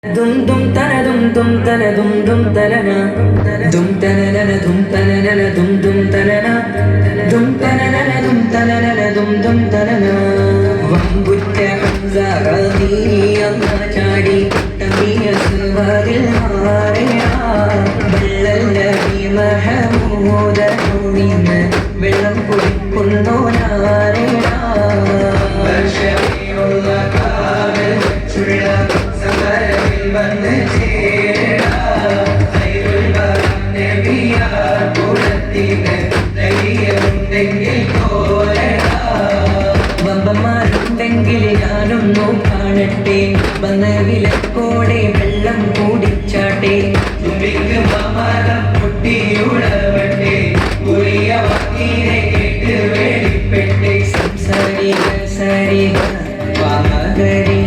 Dum dum tana dum dum tana dum dum talana dum tanana dum tanana dum dum talana dum tanana dum tanana dum dum talana vambutta hamza radhi amma chadi tamiya silvadil hareya ballalladi mahmuda minna vellam kudikkunno nareya bashariyullah kamal chulla വന്ന് ചേരാ ഖൈറുൽ ബറം നബിയാ കുലത്തിന് ധൈര്യമുണ്ടെങ്കിൽ പോരടാ വമ്പന്മാരുണ്ടെങ്കിൽ ഞാനൊന്നു കാണട്ടെ വന്ന് വിലക്കോടെ വെള്ളം കൂടിച്ചാട്ടെ തുമ്പിക്ക് മമരം പൊട്ടിയുളവട്ടെ പുതിയ വാക്കിനെ കേട്ട് വെളിപ്പെട്ടെ സംസാരിക സരിക വാമകരി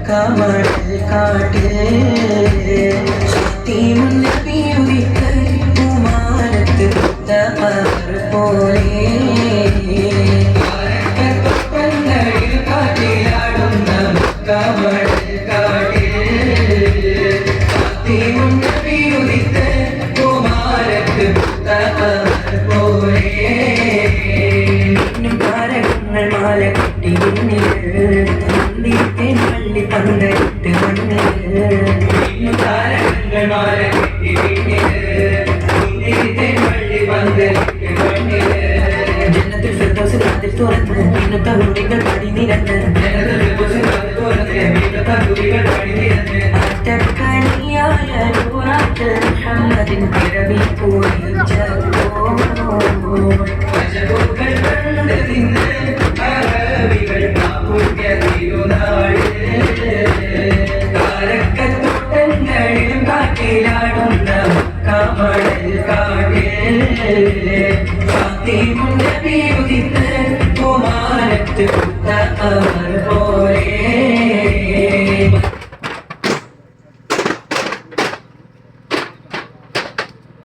കമൽ കാട്ടിൽ ശക്തിയും നബിയുദിക്കൽ കുമാരത്ത് തമർ പോലെ കപ്പങ്ങളിൽ കാട്ടിലാടുന്ന കമൽ കാട്ടിൽ ശക്തിയും നബിയുദിക്കൽ കുമാരത്ത് തമർ പോലെ താരകങ്ങൾ മാല കെട്ടി ിൽ പള്ളി പന്തലിട്ട് മണ്ണിൽ താരകങ്ങൾ മാല കെട്ടി പള്ളി പന്തലിട്ട് മണ്ണിൽ ജന്നത്തിൽ ഫിർദൗസിൽ വാതിൽ തുറന്ന് ഇന്നത്തെ കുട്ടികൾ പടി നിരന്ന് ആറ്റക്കണിയായ നൂറാറ്റൽ മുഹമ്മദിൻ പിറവി പൂരിച്ചപ്പോൾ പശുക്കൾ കണ്ട് തിന്ന് അറബികൾ കാപ്പുറ്റ തിരുനാളിൽ കാരക്കത്തോട്ടങ്ങളിലും കാട്ടിലാടുന്ന കമഴൽ കാട്ടിൽ ഫാത്തിമുൻ നബി ഉദിത്ത് കുമാരത്ത് അവർ